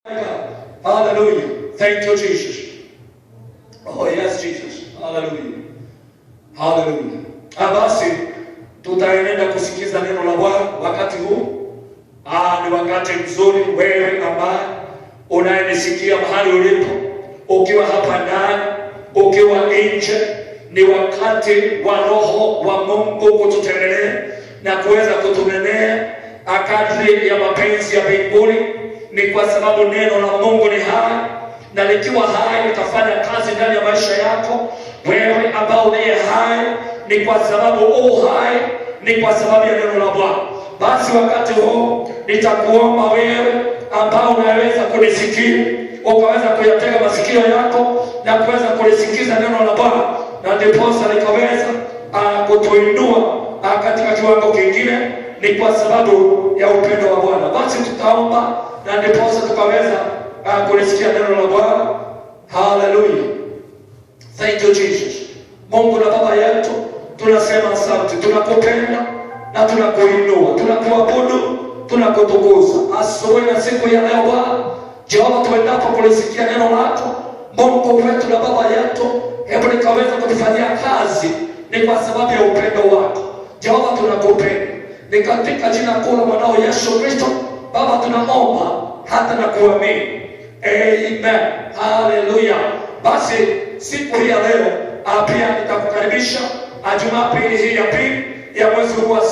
Hallelujah. Thank you, Jesus. Oh, yes, Jesus. Hallelujah. Hallelujah. Basi tutaenenda kusikiza neno la Bwana wakati huu. Ni wakati mzuri wewe ambaye unayenisikia mahali ulipo, ukiwa hapa ndani, ukiwa nje, ni wakati wa Roho wa Mungu kututembelea na kuweza kutunenea kadri ya mapenzi ya mbinguni. Ni kwa sababu neno la Mungu ni hai, na likiwa hai litafanya kazi ndani ya maisha yako. Wewe ambao uliye hai, ni kwa sababu hai, ni kwa sababu ya neno la Bwana. Basi wakati huu nitakuomba wewe ambao unaweza kunisikia, ukaweza kuyatega masikio yako na kuweza kulisikiza neno la Bwana, na ndiposa likaweza kutuinua katika kiwango kingine. Ni kwa sababu ya upendo wa Bwana. Basi tutaomba na ndiposa tukaweza kulisikia neno la Bwana. Hallelujah. Thank you, Jesus. Mungu na Baba yetu, tunasema asante, tunakupenda na tunakuinua, tunakuabudu, tunakutukuza asubuhi na siku ya leo. Bwana Jehova, tuendapo kulisikia neno lako, Mungu wetu na Baba yetu, hebu likaweza kutufanyia kazi. Ni kwa sababu ya upendo wako Jehova, tunakupenda. Ni katika jina kuu la mwanao Yesu Kristo Baba tunaomba hata na kuamini. Amen. Hallelujah. Basi siku hii ya leo pia nitakukaribisha Jumapili hii ya pili ya mwezi huu wa 7,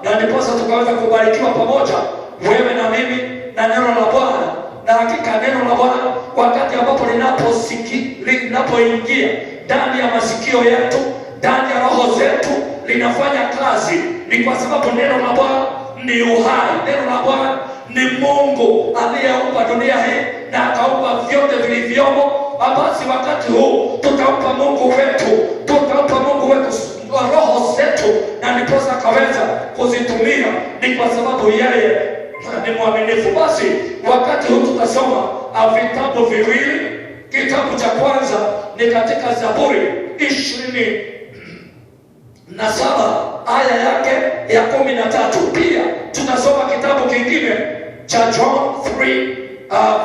na ndiposa tukaweza kubarikiwa pamoja wewe na mimi na neno la Bwana. Na hakika neno la Bwana wakati ambapo linapoingia ndani ya masikio yetu, ndani ya roho zetu, linafanya kazi. Ni kwa sababu neno la Bwana ni uhai. Neno la Bwana ni Mungu aliyeumba dunia hii na akaumba vyote vilivyomo. Basi wakati huu tutampa Mungu wetu roho zetu, na ndiposa akaweza kuzitumia. Ni kwa sababu yeye ni mwaminifu. Basi wakati huu tutasoma vitabu viwili. Kitabu cha kwanza ni katika Zaburi 27 aya yake ya 13. Pia tunasoma kitabu kingine cha John 3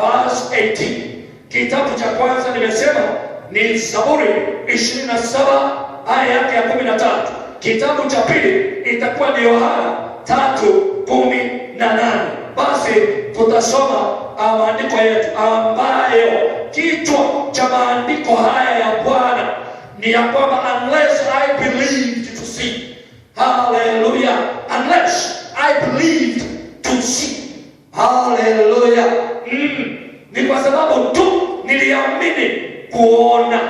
verse 18. Kitabu cha kwanza nimesema ni Zaburi 27 aya yake ya 13. Kitabu cha pili itakuwa ni Yohana 3:18. Basi tutasoma maandiko yetu ambayo kichwa cha maandiko haya ya Bwana ni ya kwamba unless I believed to see. Hallelujah. Unless I believed to see. Hallelujah. Ni kwa sababu tu niliamini kuona.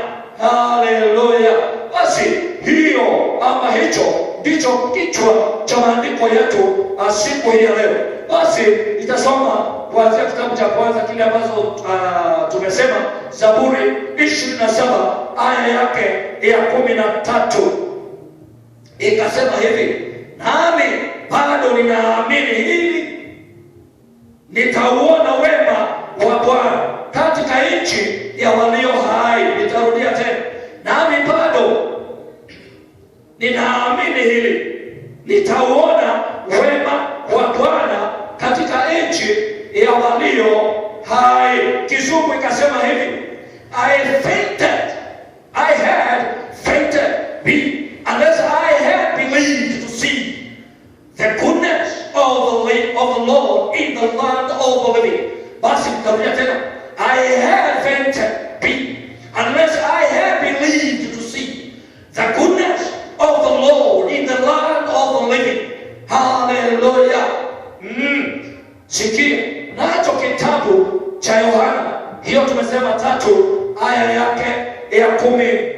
Hallelujah. Basi hiyo ama hicho ndicho kichwa cha maandiko yetu siku hii ya leo. Basi nitasoma kuanzia kitabu cha kwanza kile ambazo tumesema Zaburi 27 aya yake ya 13. Ikasema hivi: nami bado ninaamini hili, nitauona wema wa Bwana katika nchi ya walio hai. Nitarudia tena, nami bado ninaamini hili, nitauona wema wa Bwana katika nchi ya walio hai. Kizungu ikasema hivi: I had fainted unless I had believed to see the goodness of the Lord in the land of the living. Basi nitarudia tena, I had fainted unless I had believed to see the goodness of the Lord in the land of the living. Hallelujah. Sikia nacho kitabu cha Yohana, hiyo tumesema 3 aya yake ya 18.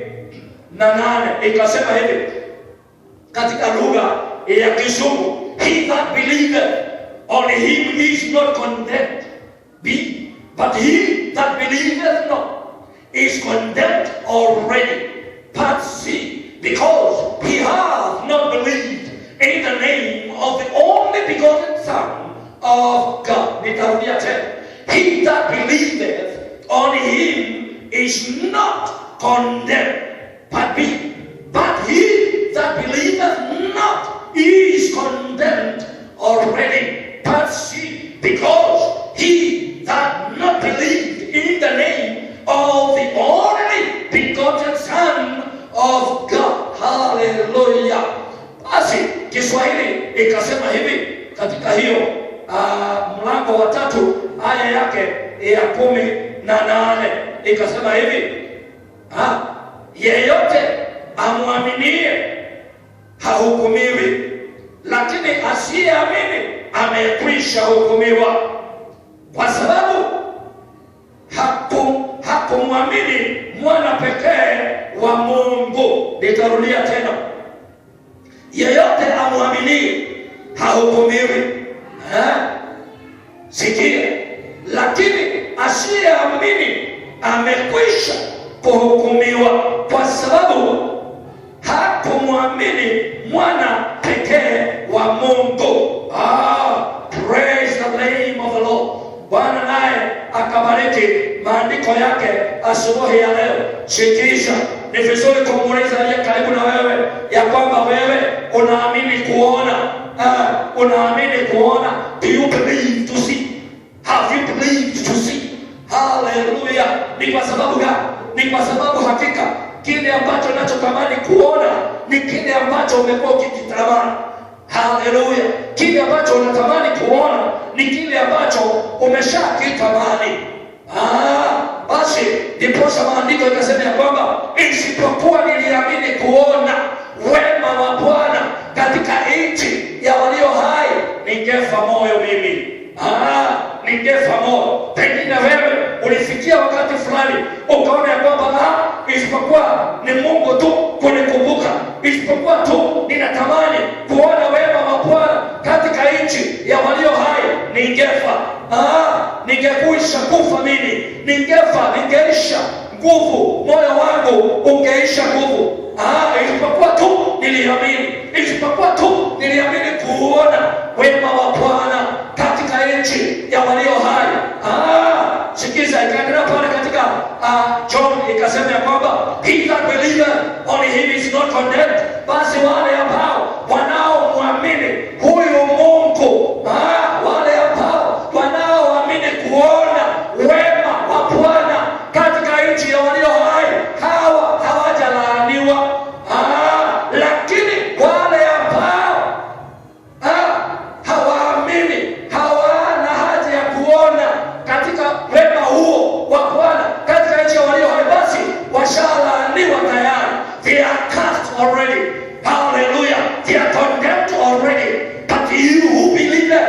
Ikasema hivi katika lugha ya Kizungu: he that believeth on him is not condemned, but he that believeth not is condemned already. But see, because he hath not believed in the name of the only begotten Son of God. Nitarudia tena, he that believeth on him is not condemned, but he that believeth not is condemned already. But see, because he that aya yake ya 18 ikasema hivi, yeyote amwaminie hahukumiwi, lakini asiyeamini amekwisha hukumiwa, kwa sababu hakumwamini mwana pekee wa Mungu. Nitarudia tena, yeyote amwaminie hahukumiwi. Sikia, lakini asiyeamini amekwisha kuhukumiwa, kwa sababu hakumwamini mwana pekee wa Mungu. Praise the name of the Lord. Bwana naye akabariki maandiko yake asubuhi ya leo. Sikiliza, ni vizuri kumuuliza aliye karibu na wewe ya kwamba wewe unaamini kuona? Unaamini kuona? Do you believe to see? Have you believed to see? Hallelujah. Ni kwa sababu gani? Ni kwa sababu hakika kile ambacho unachotamani kuona ni kile ambacho umekuwa ukikitamani. Haleluya. Kile ambacho unatamani kuona ni kile ambacho umeshakitamani. Basi ndiposa maandiko yakasema ya kwamba isipokuwa niliamini kuona wema wa Bwana katika nchi ya walio hai, ningefa moyo mimi. Ningefa moyo. Pengine wewe ulifikia wakati fulani ukaona ya kwamba isipokuwa ni Mungu tu kunikumbuka, isipokuwa tu ninatamani kuona wema wa Bwana katika nchi ya walio hai, ningefa. Ningekuisha kufa mimi, ningeisha nguvu, moyo wangu ungeisha nguvu. Isipokuwa tu niliamini, isipokuwa tu niliamini kuona wema wa Bwana katika nchi ya walio hai. Sikiza, ikaendelea pale katika John ikasema ya kwamba he that believeth on him is not condemned. Basi wale ambao wanaomwamini huyu Mungu, wale ambao wanaoamini kuona wema wa Bwana katika nchi ya walio hai, hawa hawajalaaniwa. Lakini wale ambao hawaamini, hawana haja ya kuona katika wema huo wa Bwana katika nchi ya walio hai, basi washalaaniwa tayari. They are cast already. Hallelujah. They are condemned already. But you who believe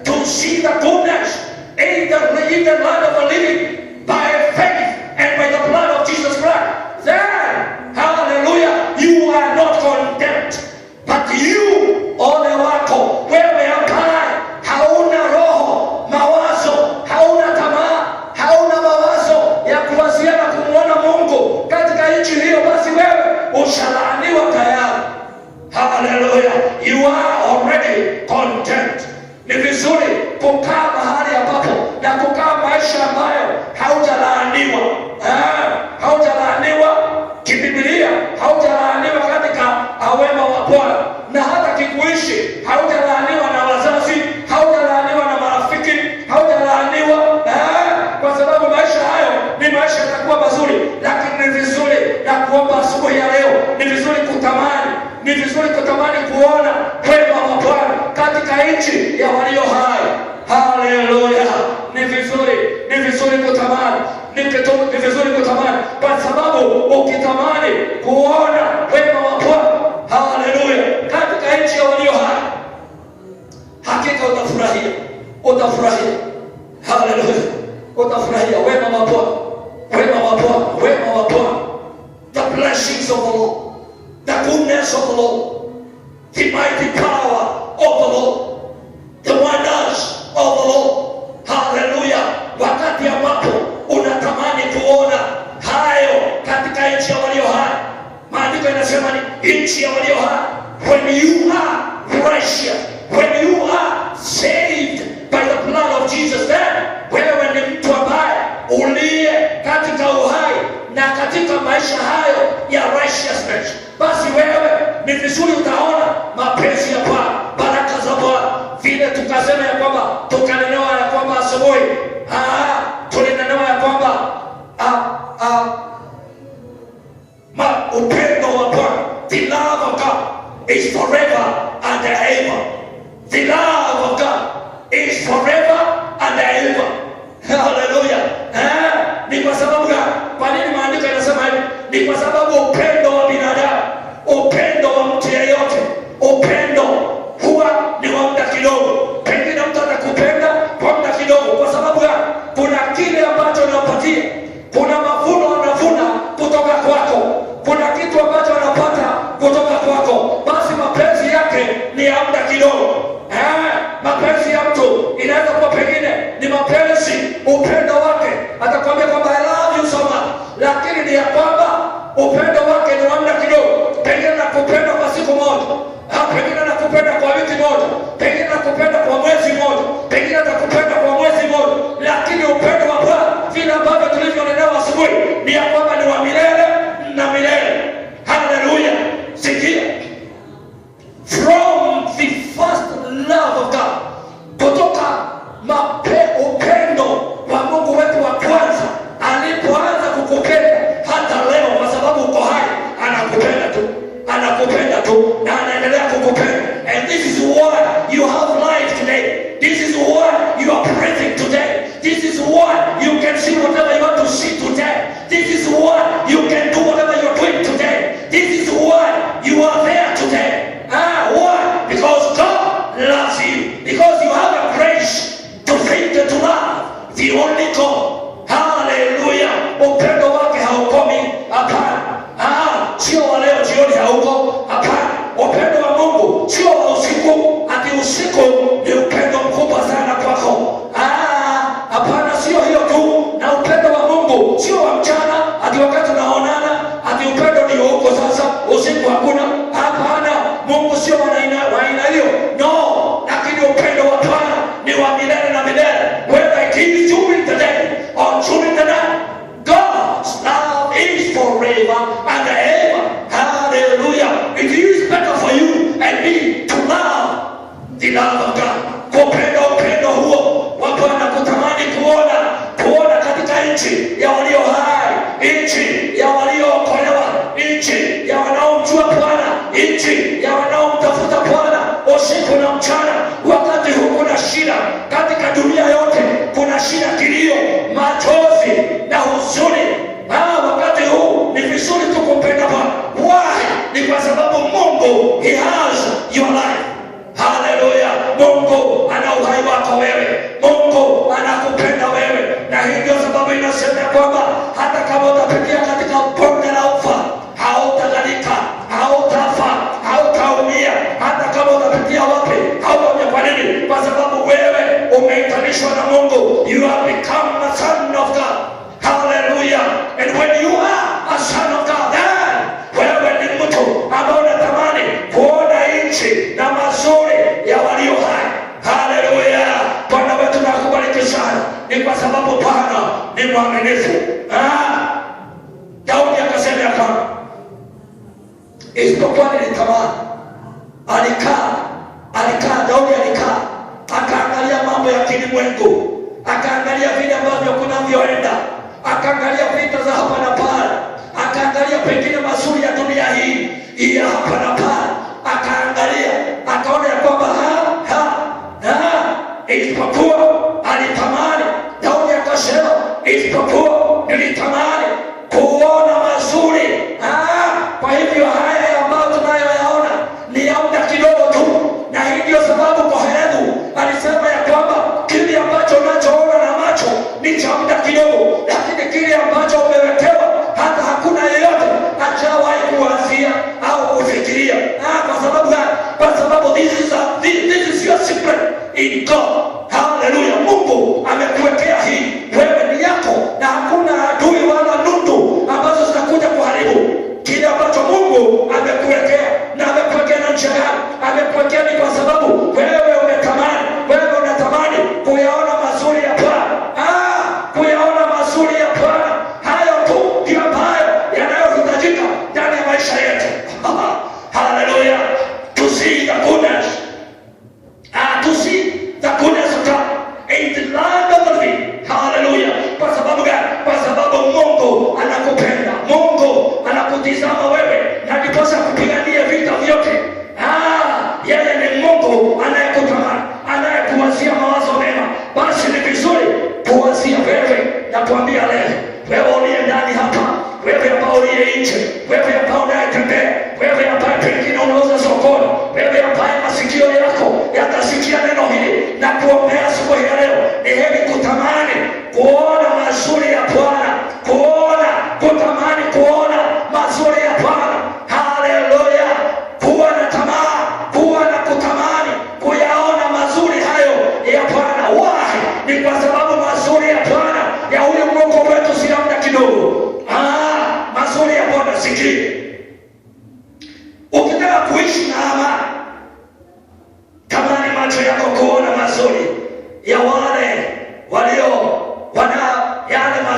to see the goodness in the land of the living by faith and by the blood of Jesus Christ, then, hallelujah, you are not condemned. But you, ole wako wewe ambaye hauna roho, mawazo, hauna tamaa, hauna mawazo ya kuwasiana kumwona Mungu katika nchi hiyo, basi wewe ushalaaniwa tayari. Hallelujah. You are already condemned. Ni vizuri kukaa mahali ambapo na kukaa maisha ambayo haujalaaniwa. Haujalaaniwa kibibilia, haujalaaniwa katika wema wa Bwana, na hata kikuishi haujalaaniwa na wazazi, haujalaaniwa na marafiki, haujalaaniwa kwa sababu maisha hayo ni maisha yatakuwa mazuri. Lakini ni vizuri na kuomba asubuhi ya leo, ni vizuri kutamani, ni vizuri kutamani kuona wema wa Bwana katika nchi ya walio hai. Haleluya. Ni vizuri kutamani, ni vizuri kutamani, kwa sababu ukitamani kuona wema wa Bwana, haleluya, katika nchi ya walio hai, hakika utafurahia. Haleluya. Utafurahia wema wa Bwana, wema wa Bwana, wema wa Bwana. The blessings of the Lord, the goodness of the Lord, the mighty power of the Lord, the wonders of the Lord. Hallelujah. Wakati ambapo unatamani kuona hayo katika nchi ya walio hai, maandiko yanasema ni nchi ya walio hai. When you are righteous, when you are saved by the blood of Jesus, then wewe ni mtu ambaye uliye katika uhai na katika maisha hayo ya righteousness, basi wewe ni vizuri utaona mapenzi ya Bwana, baraka za Bwana. Vile tukasema ya kwamba tukanenewa ya kwamba asubuhi tulinenewa ya kwamba upendo wa Bwana, the love of God is forever and ever. The love of God is forever and ever. atakwambia kwamba I love you so much, lakini ni ya kwamba upendo wake ni wa muda kidogo. Pengine nakupenda kwa siku moja, pengine nakupenda kwa wiki moja, pengine nakupenda kwa mwezi moja, pengine nakupenda kwa mwezi moja, lakini upendo wa Bwana vile ambavyo tulivyonenewa asubuhi ni ya kwamba ni wa milele na milele. Haleluya! Sikia, from the first love of God, kutoka upendo wa Mungu wetu wa kwanza alipoanza kukupenda hata leo, kwa sababu uko hai, anakupenda tu na anaendelea kukupenda. And this is why you have life today. This is why you are breathing today. This is why you can see whatever you want to see today. This is why you can do whatever you're doing today. This is why you are there today. Why? Because God loves you. Because you have a grace to think and to love the only God. Hallelujah. Upendo wake haukomi. Hapana. Sio wa leo jioni hauko. Hapana. Upendo wa Mungu sio wa usiku. Ati usiku ni upendo mkubwa sana kwako. Hapana, sio hiyo tu. Na upendo wa Mungu sio wa mchana, ati wakati unaonana, ati upendo ni huko sasa, usiku hakuna. Hapana, Mungu sio wa aina hiyo. No, lakini upendo wa Bwana ni wa milele na milele. Whether it is during the day or during the night, God's love is forever and ever. Hallelujah. It is better for you and me to love the love of God. Kupenda upendo huo wa Bwana, kutamani kuona katika nchi ya walio hai, nchi ya waliookolewa, nchi ya wanaomjua Bwana, nchi ya wanaomtafuta Bwana usiku na mchana. Wakati huu kuna shida katika dunia yote, kuna shida, kilio, machozi na huzuni. Wakati huu ni vizuri tu kumpenda Bwana. Why? Ni kwa sababu Mungu, He has your life. Haleluya. Mungu ana uhai wako wewe. Mungu anakupenda wewe, na hii ndio sababu inasema kwamba hata kama utapitia katika bonde la ufa, hautagharika, hautafa, hautaumia. Hata kama utapitia wapi, hautaumia. Kwa nini? Kwa sababu wewe umeitanishwa na Mungu. You have become a son of God. Hallelujah. And when you are a son of God, then wewe ni mtu ambaye unatamani kuona nchi na mazuri ya walio hai. Haleluya. Bwana wetu nakubariki sana. Ni kwa sababu Bwana ni mwaminifu. Daudi akasema ya kwamba isipokuwa nilitamani. Daudi alikaa akaangalia mambo ya kilimwengu, akaangalia vile ambavyo kunavyoenda, akaangalia vita za hapa na pale, akaangalia pengine mazuri ya dunia hii ya hapa na pale, akaangalia akaona ya kwamba isipokuwa alitamani. Daudi akasema isipokuwa nilitamani kuona mazuri. Kwa hivyo haya ambayo tunayoyaona ni ya muda kidogo tu, na hii ndio sababu Kohelemu alisema ya kwamba kile ambacho unachoona na macho ni cha muda kidogo, lakini kile ambacho umewekewa hata hakuna yeyote achawahi kuwazia au kufikiria. Kwa sababu gani? Kwa sababu this is your secret in God. Hallelujah. Mungu amekuwekea hii, wewe ni yako, na hakuna adui wala nundu ambazo zitakuja kuharibu kile ambacho Mungu amekuwekea. Na amekuwekea na njia gani? Amekuwekea ni kwa sababu wewe unatamani kuyaona mazuri ya Bwana. Kuyaona mazuri ya Bwana. Hayo tu ndio ambayo yanayohitajika ndani ya maisha yetu. Hallelujah. To see the goodness. To see the goodness of God in the land of the living. Hallelujah. Kwa sababu gani? Kwa sababu Mungu anakupenda. Mungu anakutizama wewe, na ndiposa kupigania vita vyote. Yeye ni Mungu anayekutamani, anayekuwazia mawazo mema. Basi ni vizuri kuwazia wewe na kuambia leo, wewe uliye ndani hapa, wewe ambao uliye nje, wewe ambao unayetembea, wewe ambaye pengine unauza sokoni, wewe ambaye masikio yako yatasikia neno hili na kuombea asubuhi ya leo, ni heri kutamani kuona mazuri ya Bwana, kutamani kuona mazuri ya Bwana. Haleluya. Kuwa na tamaa, kuwa na kutamani kuyaona mazuri hayo ya Bwana. Wahi ni kwa sababu mazuri ya Bwana ya huyu Mungu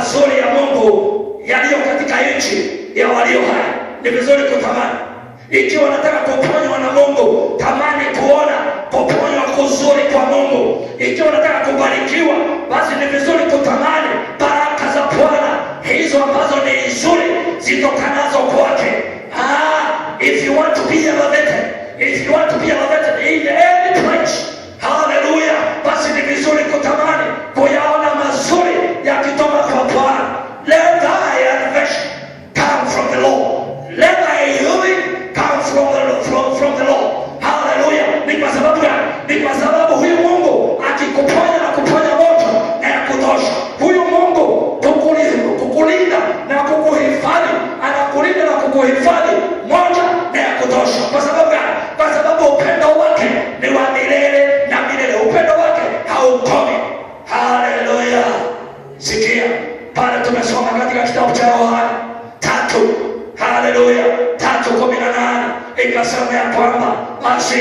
mazuri ya Mungu yaliyo katika nchi ya walio hai. Ni vizuri kutamani. Ikiwa unataka kuponywa na Mungu, tamani kuona kuponywa kuzuri kwa Mungu. Ikiwa unataka kubarikiwa, basi ni vizuri kutamani baraka za Bwana hizo ambazo ni nzuri zitokanazo kwake. If you want to be elevated, if you want to be elevated in any place, hallelujah, basi ni vizuri kutamani kuyaona mazuri yakitoka kwa Bwana. Let thy elevation come from the Lord. Let thy healing come from the Lord. Hallelujah. Ni kwa sababu gani? Ni kwa sababu huyu Mungu akikuponya na kuponya moja na ya kutosha. Huyu Mungu kukulinda na kukuhifadhi, anakulinda na kukuhifadhi moja na ya kutosha. Kwa sababu gani? Kwa sababu upendo wake ni wa milele na milele. Upendo wake haukomi. Hallelujah. Sikia, pale tumesoma katika kitabu cha Yohana 3, hallelujah, 3:18 ikasema ya kwamba basi,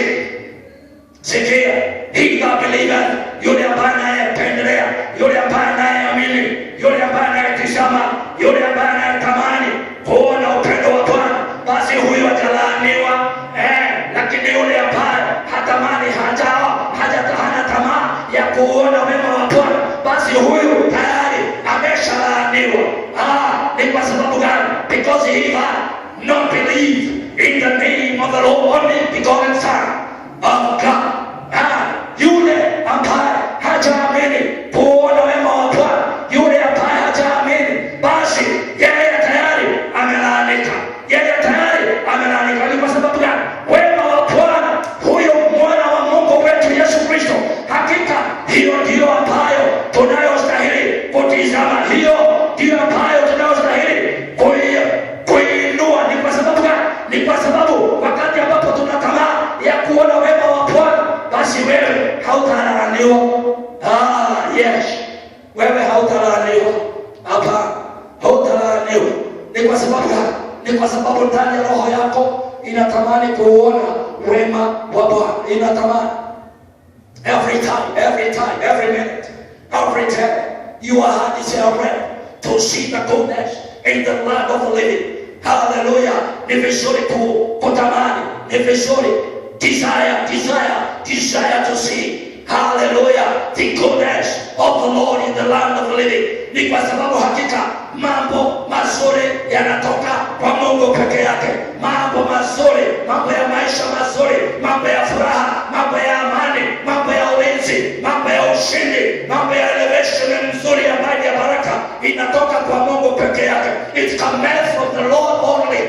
sikia, he that believeth, yule ambaye anayependelea, yule ambaye anayeamini, yule ambaye anayetazama, yule ambaye anayetamani kuona upendo wa Bwana, basi huyu atalaaniwa. Lakini yule ambaye hatamani, hana tamaa ya kuona wema wa Bwana, basi huyu tayari ameshalaaniwa. Ni kwa sababu gani? Because he had not believed in the name of the Lord, only begotten Son of God. Yule ambaye hajaamini kuona wema wa Bwana, yule ambaye hajaamini, basi yeye tayari amelaanika. Yeye tayari amelaanika. Ni kwa sababu gani? Wema wa Bwana, huyo mwana wa Mungu wetu Yesu Kristo, hakika hiyo ndiyo ambayo tunayostahili kutizama. Hiyo ndiyo ambayo tunayostahili kuinua. Ni kwa sababu gani? Ni kwa sababu wakati ambapo tuna tamaa ya kuona wema wa Bwana, basi wewe hautalaaniwa. Yes, wewe hautalaaniwa. Hapana, hautalaaniwa. Ni kwa sababu gani? Ni kwa sababu ndani ya roho yako inatamani kuona wema wa Bwana. Inatamani every minute, every day, your heart is ready to see the goodness in the land of the living. Hallelujah. Ni vizuri kutamani, ni vizuri desire to see, hallelujah, the goodness of the Lord in the land of the living. Ni kwa sababu hakika mambo mazuri yanatoka kwa Mungu peke yake. Mambo mazuri, mambo ya maisha mazuri, mambo ya furaha, mambo ya amani, mambo ya ulinzi, mambo ya ushindi, mambo ya elevation nzuri ambayo ya baraka inatoka kwa Mungu peke yake. It comes from the Lord only.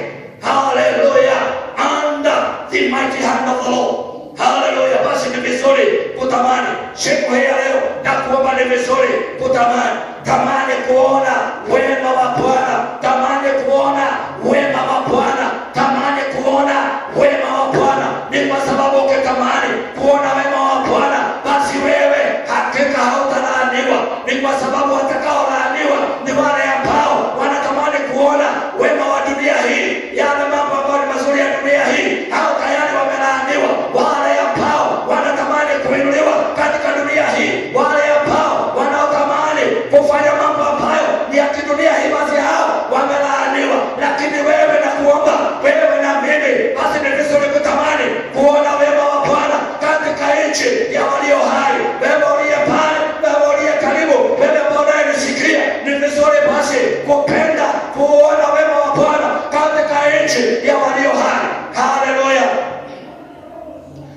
Hallelujah. Under the mighty hand of the Lord. Hallelujah. Basi ni vizuri kutamani siku hii ya leo na kuomba. Ni vizuri kutamani, tamani kuona wema wa Bwana, tamani kuona wema wa Bwana, tamani kuona wema wa Bwana. Ni kwa sababu ukitamani kuona wema wa Bwana, basi wewe hakika hautalaaniwa. Ni kwa sababu watakaolaaniwa ni wale ambao wanatamani kuona wema wa dunia hii, yale mambo ambayo ni mazuri ya dunia hii, hao tayari wamelaaniwa. Wale ambao wanatamani kuinuliwa katika dunia hii, wale ambao wanaotamani kufanya mambo ambayo ni ya kidunia hii, basi hao wamelaaniwa. Lakini wewe na kuomba, wewe na mimi, basi ni vizuri kutamani kuona wema wa Bwana katika nchi ya walio hai. Wewe uliye pale, wewe uliye karibu, wewe ambao unanisikia, ni vizuri basi kupenda kuona wema wa Bwana katika nchi ya walio hai. Haleluya.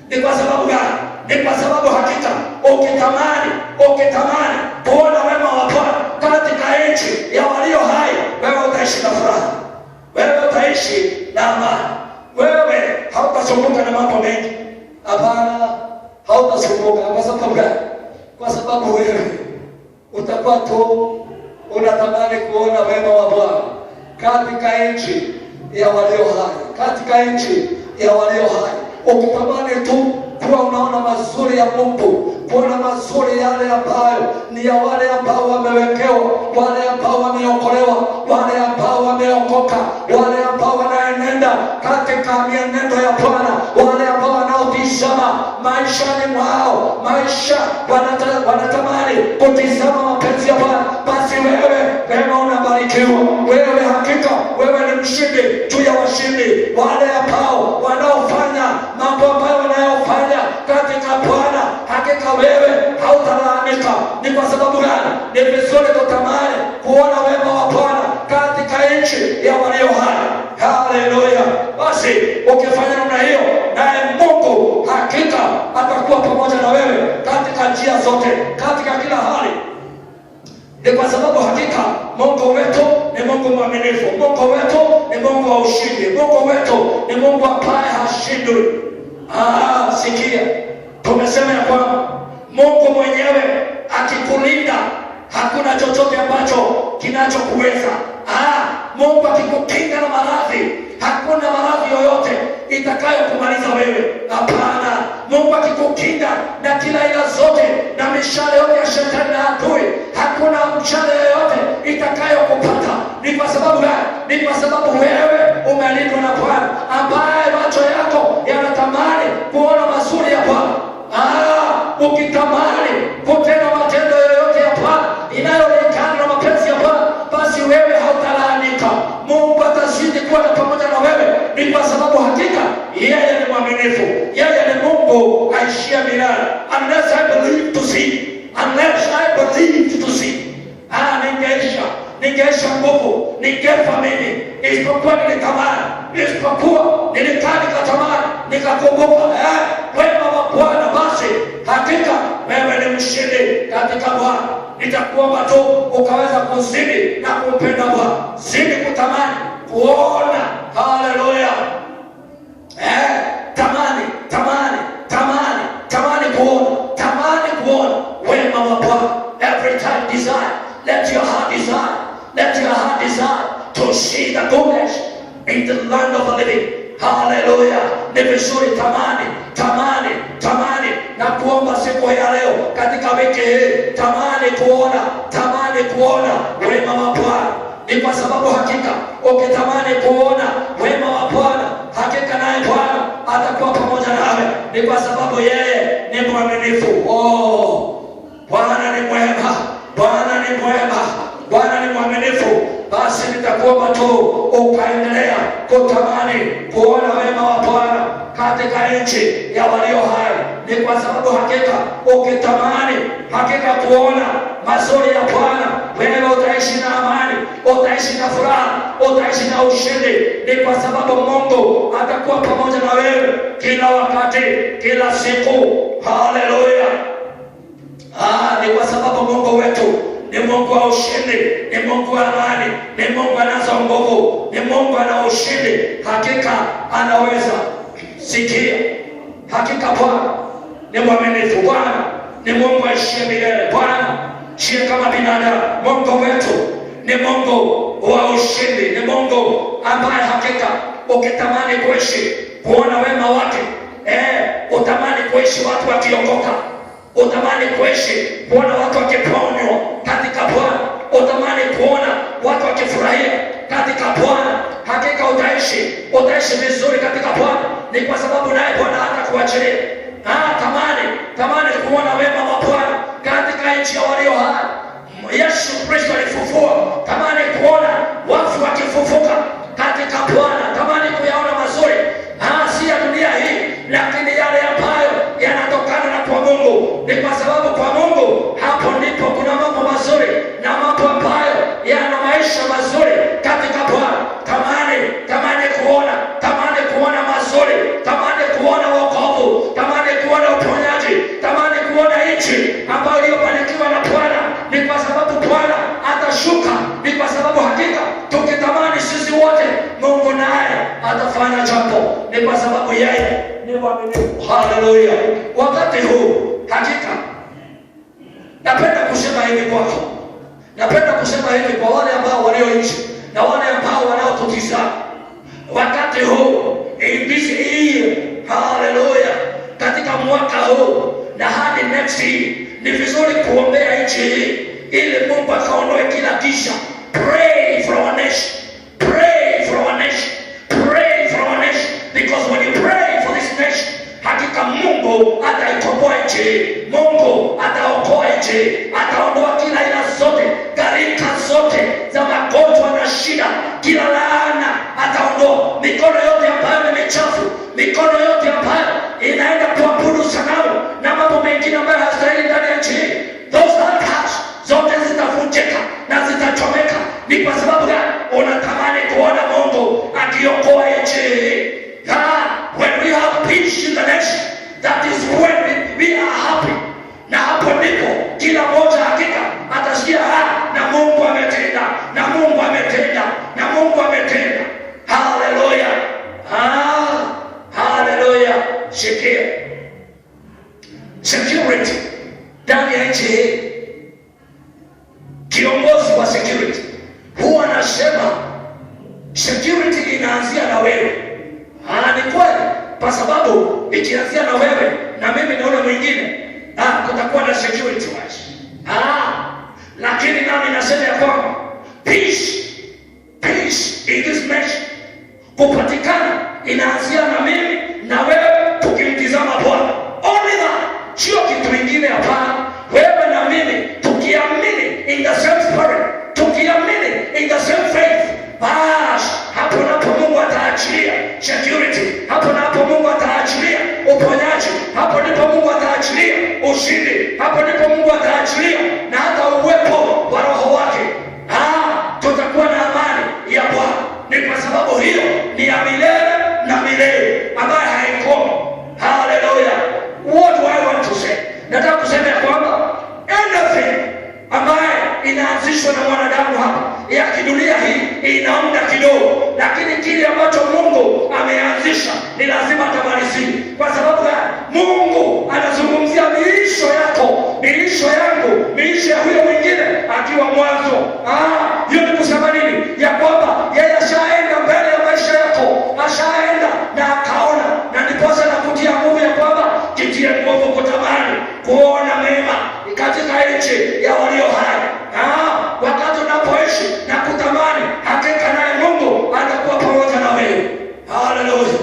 Ni kwa sababu gani? Ni kwa sababu hakika ukitamani kuona wema wa Bwana katika nchi ya walio hai, wewe utaishi na furaha, wewe utaishi na amani, wewe hautasumbuka na mambo mengi. Hapana, hautasumbuka. Kwa sababu gani? Kwa sababu wewe utakuwa tu unatamani kuona wema wa Bwana katika nchi ya walio hai, katika nchi ya walio hai. Ukitamani tu kuwa unaona mazuri ya Mungu, kuona mazuri yale ambayo ni ya wale ambao wamewekewa, wale ambao wameokolewa, wale ambao wameokoka, wale ambao wanaenenda katika mienendo ya Bwana, wale ambao wanaotizama maishani mwao, maisha wanatamani kutizama mapenzi ya Bwana. Basi wewe umebarikiwa. Wewe hakika wewe ni mshindi juu ya washindi, wale ambao wanaofanya mambo ambayo wanayofanya katika Bwana. Hakika wewe hautalalamika. Ni kwa sababu gani? Ni vizuri kutamani kuona wema wa Bwana katika nchi ya walio hai. Haleluya! Basi ukifanya namna hiyo, naye Mungu hakika atakuwa pamoja na wewe katika njia zote, katika kila hali. Ni kwa sababu hakika Mungu wetu ni Mungu mwaminifu. Mungu wetu ni Mungu wa ushindi. Mungu wetu ni Mungu ambaye hashindwi. Sikia, tumesema ya kwamba Mungu mwenyewe akikulinda hakuna chochote ambacho kinachokuweza. Mungu akikukinga na maradhi, hakuna maradhi yoyote itakayokumaliza wewe. Hapana. Mungu akikukinga na kila ila zote na mishale yote ya shetani na adui, hakuna mshale yoyote itakayokupata. Ni kwa sababu gani? Ni kwa sababu wewe umelindwa na Bwana, ambaye macho yako yanatamani kuona mazuri ya Bwana. Ukitamani kutenda matendo yoyote ya Bwana inayolingana na mapenzi ya Bwana, basi wewe hautalalamika. Mungu atazidi kuwa pamoja na wewe. Ni kwa sababu hakika yeye ni mwaminifu. Yeye ni Mungu aishia milele. Unless I believe to see, unless I believe to see, ningeisha nguvu, ningefa mimi, isipokuwa nilitamani, isipokuwa nilikaa nikatamani, nikakumbuka wema wa Bwana. Basi hakika wewe ni mshindi katika Bwana. Nitakuomba tu ukaweza kuzidi na kumpenda Bwana, zidi kutamani kuona. Haleluya! Tamani kuona wema wa Bwana. Every time desire, let your heart desire to see the goodness in the land of the living. Haleluya! Ni vizuri tamani na kuomba siku ya leo, katika wiki hii, tamani kuona wema wa Bwana. Ni kwa sababu hakika ukitamani kuona wema wa Bwana, hakika naye Bwana atakuwa pamoja nawe. Ni kwa sababu yeye ni mwaminifu. Bwana ni mwema, Bwana ni mwaminifu. Basi nitakuomba tu ukaendelea kutamani kuona wema wa Bwana katika nchi ya walio hai. Ni kwa sababu hakika ukitamani hakika kuona mazuri ya Bwana, wewe utaishi na amani, utaishi na furaha, utaishi na ushindi. Ni kwa sababu Mungu atakuwa pamoja na wewe kila wakati, kila siku. Haleluya! Ni kwa sababu Mungu wetu ni Mungu wa ushindi, ni Mungu wa amani, ni Mungu anazo nguvu, ni Mungu ana ushindi. Hakika anaweza. Sikia, hakika Bwana ni mwaminifu. Bwana ni Mungu aishie milele. Bwana sio kama binadamu. Mungu wetu ni Mungu wa ushindi, ni Mungu ambaye hakika ukitamani kuishi kuona wema wake, utamani kuishi watu wakiokoka, utamani kuishi kuona watu wakiponywa katika Bwana, utamani kuona watu wakifurahia katika Bwana, hakika utaishi vizuri katika Bwana. Ni kwa sababu naye Bwana hatakuachilia. Tamani kuona wema wa Bwana katika nchi ya walio hai. Yesu Kristo alifufua. Tamani kuona watu wakifufuka katika Bwana. Tamani kuyaona mazuri, si ya dunia hii, lakini yale ambayo yanatokana na kwa Mungu. Ni kwa sababu kwa Mungu hapo ndipo kuna mambo mazuri na mambo ambayo yana maisha mazuri katika Bwana. Tamani kuona mazuri, tamani kuona wokovu, tamani kuona uponyaji, tamani kuona nchi ambayo iliyobarikiwa na Bwana. Ni kwa sababu Bwana atashuka. Ni kwa sababu hakika tukitamani sisi wote, Mungu naye atafanya jambo. Ni kwa sababu yeye ni mwaminifu. Haleluya! Wakati huu hakika napenda kusema hivi kwako, napenda kusema hivi kwa wale ambao walioishi na wale ambao wanaotutizama wakati huu, in this year. Haleluya! Katika mwaka huu na hadi next year, ni vizuri kuombea nchi hii ili Mungu akaondoe kila kisha. Pray for our nation. Pray for our nation. Pray for our nation. Because when you pray for this nation, hakika Mungu ataikomboa nchi hii. Mungu ataokoa nchi hii. Ataondoa kila ila zote, gharika zote za magonjwa Ni kwa sababu gani? Unatamani kuona Mungu akiokoa nchi. When we have peace in the nation, that is when we are happy. Na hapo ndipo kila mmoja hakika atasikia na Mungu ametenda, na Mungu ametenda, na Mungu ametenda. Haleluya. Haleluya. Sikia. Security ndani ya nchi hii. Kiongozi wa security huwa anasema security inaanzia na wewe. Ni kweli, kwa sababu ikianzia na wewe na mimi naona mwingine, kutakuwa na security wise. Lakini nami nasema ya kwamba peace in this nation kupatikana inaanzia na mimi na wewe tukimtizama Bwana. Only that, sio kitu kingine hapana. Wewe na mimi tukiamini in the same spirit, tukiamini in the same faith, basi hapo napo Mungu ataachilia security, hapo napo Mungu ataachilia uponyaji, hapo ndipo Mungu ataachilia ushindi, hapo ndipo Mungu ataachilia na hata uwepo wa Roho wake. Tutakuwa na amani ya Bwana. Ni kwa sababu hiyo ni ya milele na milele ambayo haikomi. Hallelujah. What do I want to say? Nataka kusema kwamba anything ambaye inaanzishwa na mwanadamu hapa ya kidunia hii ina muda kidogo, lakini kile ambacho Mungu ameanzisha ni lazima atamalizie. Kwa sababu Mungu anazungumzia miisho yako, miisho yangu, miisho ya huyo mwingine akiwa mwanzo. Hiyo ni kusema nini? Ya kwamba yeye ashaenda mbele ya maisha yako, ashaenda na akaona, na ndiposa nakutia nguvu ya kwamba kitie nguvu kutamani kuona mema katika nchi ya walio hai. Wakati unapoishi na kutamani, hakika naye Mungu atakuwa pamoja na wewe. Hallelujah.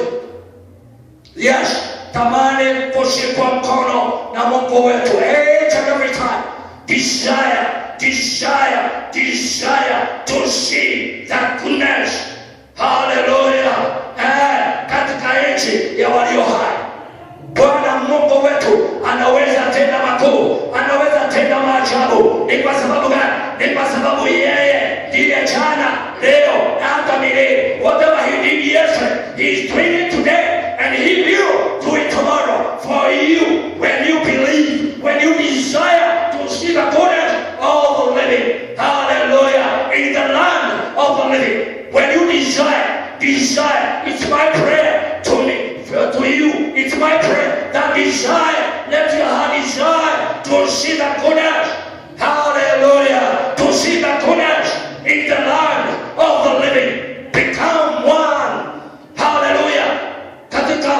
Yes, tamani kushikwa mkono na Mungu wetu each and every time. Desire to see the goodness. Hallelujah. Katika nchi ya walio hai. Bwana Mungu wetu anaweza tenda makuu, anaweza tenda maajabu. Ni kwa sababu gani? Ni kwa sababu yeye ndiye jana, leo na hata milele. Whatever he did yesterday, he is doing it today, and he will do it tomorrow for you when you believe, when you desire to see the goodness of the living. Hallelujah. In the land of the living. When you desire, it's my prayer to me, to you. It's my prayer that desire, let your heart desire to see the goodness. Hallelujah. To see the goodness in the land of the living. Become one. Hallelujah. Katika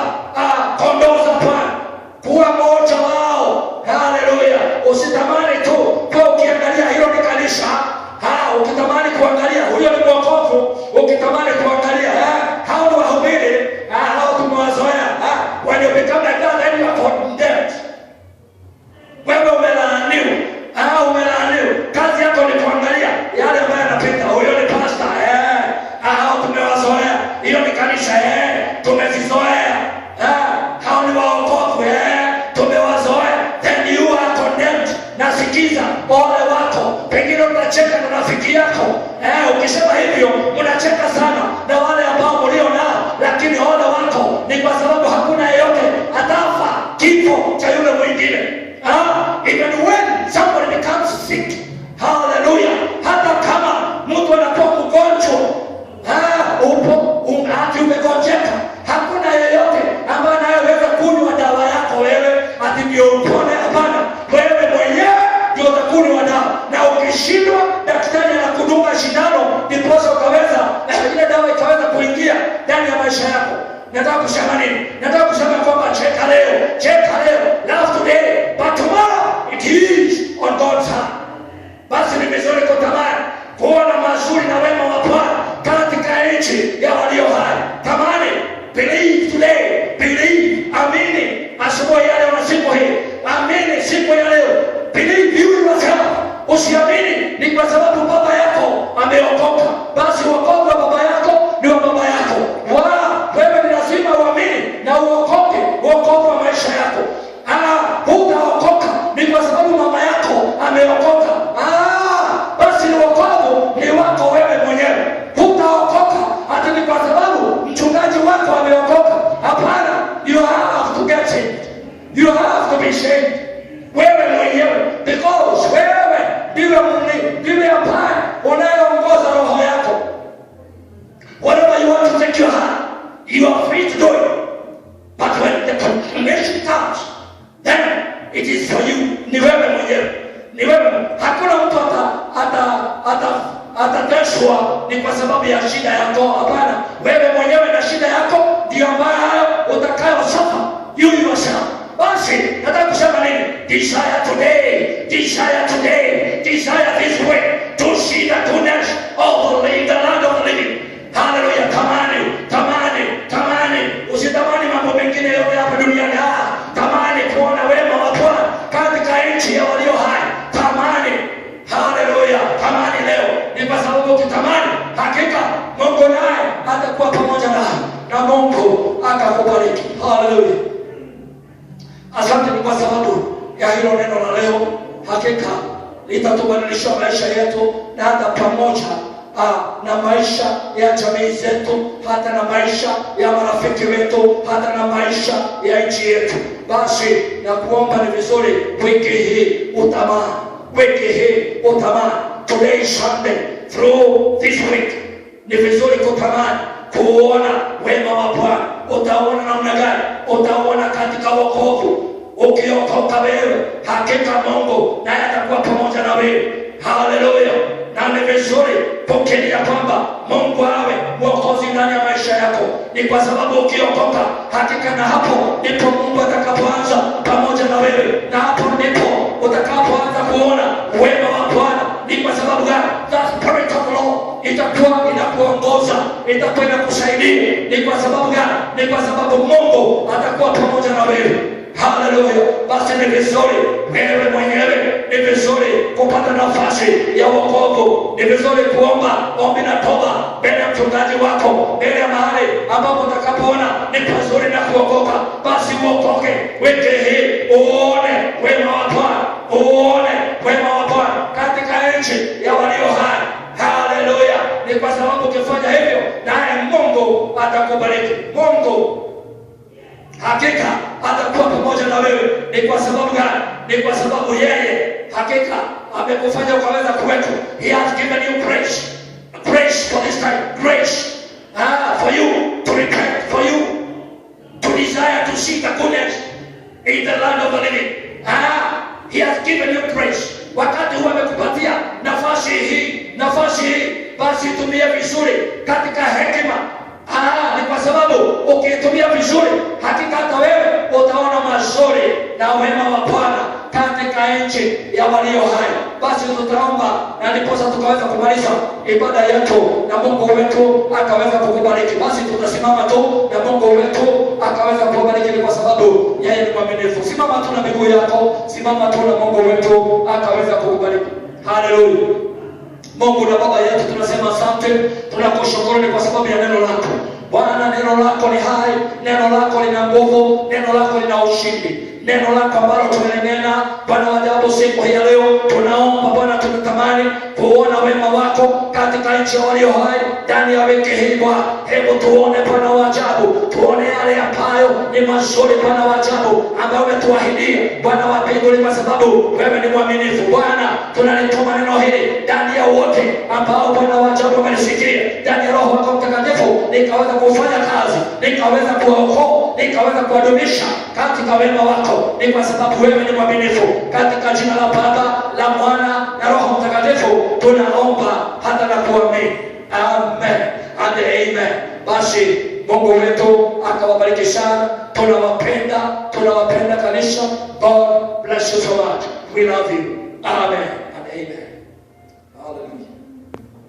kondoo za Bwana, kuwa moja wao. Hallelujah. Usitamani tu kwa ukiangalia hilo ni kanisa. Ukitamani kuangalia huyo ni mwokovu, ukitamani kuangalia hao ni wahubiri, hao tumewazoea. When you become like that, then you are condemned. Wewe umelaaniwa. Kazi yako ni kuangalia yale ambayo yanapita. Huyo ni pastor, hao tumewazoea. Hiyo ni kanisa, tumezizoea. Hao ni waokovu, tumewazoea. Then you are condemned. Nasikiza ole wako. Pengine unacheka na rafiki yako. Ukisema hivyo unacheka sana na wale ambao mlio nao, lakini ole wako ni kwa sababu hakuna yeyote atafa kifo cha yule mwingine. Even when somebody becomes sick, hallelujah, hata kama mtu anakuwa mgonjwa, umegonjeka, hakuna yeyote ambaye anayeweza kunywa dawa yako wewe ati ndio upone. Hapana, wewe mwenyewe ndio utakunywa dawa, na ukishindwa daktari anakudunga shindano ndiposa ukaweza ile dawa ikaweza kuingia ndani ya maisha yako. Nataka kusema nini? Nataka kusema kwamba cheka leo, laugh today, but tomorrow it is on God's hand. Basi ni vizuri kutamani kuona mazuri na wema wa Bwana katika nchi ya walio hai. Tamani, believe today, amini asubuhi ya leo na siku hii, amini siku ya leo, believe you yourself. Usiamini ni kwa sababu baba yako ameokoka, basi wokovu wa baba yako ni wa baba yako. Wewe ni lazima uamini na uokoke, wokovu wa maisha yako. Hutaokoka ni kwa sababu mama yako ameokoka. Basi ni wokovu atateswa ni kwa sababu ya shida yako. Hapana, wewe mwenyewe na shida yako ndio ambayo utakayosafa you yourself. Basi nataka kusema nini? Desire today, desire today, desire this way to see the goodness of the land of the living. Hallelujah. Tamani, tamani, tamani. Usitamani mambo mengine yote hapa duniani. Tamani kuona wema wa Bwana katika nchi ya walio hai. Tamani. Hallelujah. Tamani leo. Ni kwa sababu ukitamani, hakika Mungu naye atakuwa pamoja nawe na Mungu akakubariki. Hallelujah. Asante ni kwa sababu ya hilo neno la leo. Hakika litatubadilisha maisha yetu na hata pamoja na maisha ya jamii zetu, hata na maisha ya marafiki wetu, hata na maisha ya nchi yetu. Basi na kuomba ni vizuri wiki hii utamani, wiki hii utamani. Today is Sunday, through this week ni vizuri kutamani kuona wema wa Bwana. Utaona namna gani? Utaona katika wokovu. Ukiokoka wewe, hakika Mungu naye atakuwa pamoja na wewe. Hallelujah. Na ni vizuri pokea kwamba Mungu awe mwokozi ndani ya maisha yako. Ni kwa sababu ukiokoka, hakika na hapo ndipo Mungu atakapoanza pamoja na wewe, na hapo ndipo utakapoanza kuona wema wa Bwana. Ni kwa sababu gani? The Spirit of the Lord itakuwa inakuongoza, itakuwa inakusaidia. Ni kwa sababu gani? Ni kwa sababu Mungu atakuwa pamoja na wewe. Hallelujah. Basi ni vizuri wewe mwenyewe, ni vizuri kupata nafasi ya wokovu. Ni vizuri kuomba ombi na toba mbele ya mchungaji wako, mbele ya mahali ambapo utakapoona ni pazuri na kuokoka. Basi uokoke wiki hii, uone wema wa Bwana, uone wema wa Bwana katika nchi ya walio hai. Hallelujah. Ni kwa sababu ukifanya hivyo, naye Mungu atakubariki. Mungu hakika atakuwa pamoja na wewe. Ni kwa sababu gani? Ni kwa sababu yeye hakika amekufanya ukaweza kuwepo. He has given you grace. Grace for this time. Grace for you to repent, for you to desire to see the goodness in the land of the living. He has given you grace. Wakati huwa amekupatia nafasi hii, basi tumia vizuri katika hekima. Ni kwa sababu ukitumia vizuri, hakika hata wewe utaona mazuri na wema wa Bwana katika nchi ya walio hai. Basi tutaomba na ndiposa tukaweza kumaliza ibada yetu na Mungu wetu akaweza kukubariki. Basi tutasimama tu na Mungu wetu akaweza kukubariki kwa sababu yeye ni mwaminifu. Simama tu na miguu yako, simama tu na Mungu wetu akaweza kukubariki. Hallelujah. Mungu na Baba yetu, tunasema asante, tunakushukuru kwa sababu ya neno lako. Bwana, neno lako ni hai, neno lako lina nguvu, neno lako lina ushindi. Neno lako ambalo tumelinena Bwana wa ajabu siku hii ya leo, tunaomba Bwana, tunatamani kuona wema wako katika nchi ya walio hai ndani ya wiki hii. Bwana, hebu tuone Bwana wa ajabu, tuone yale ambayo ni mazuri Bwana wa ajabu ambayo umetuahidia Bwana wa mbinguni, kwa sababu wewe ni mwaminifu. Bwana, tunalituma neno hili ndani ya wote ambao Bwana wa ajabu wamelisikia, ndani ya Roho wako Mtakatifu nikaweza kufanya kazi, nikaweza kuwaokoa, nikaweza kuwadumisha katika wema wako. Ni kwa sababu wewe ni mwaminifu. Katika jina la Baba, la Mwana na Roho Mtakatifu tunaomba hata na kuamini. Amen and amen. Basi Mungu wetu akawabariki sana. Tunawapenda kanisa. God bless you so much. We love you. Amen and amen.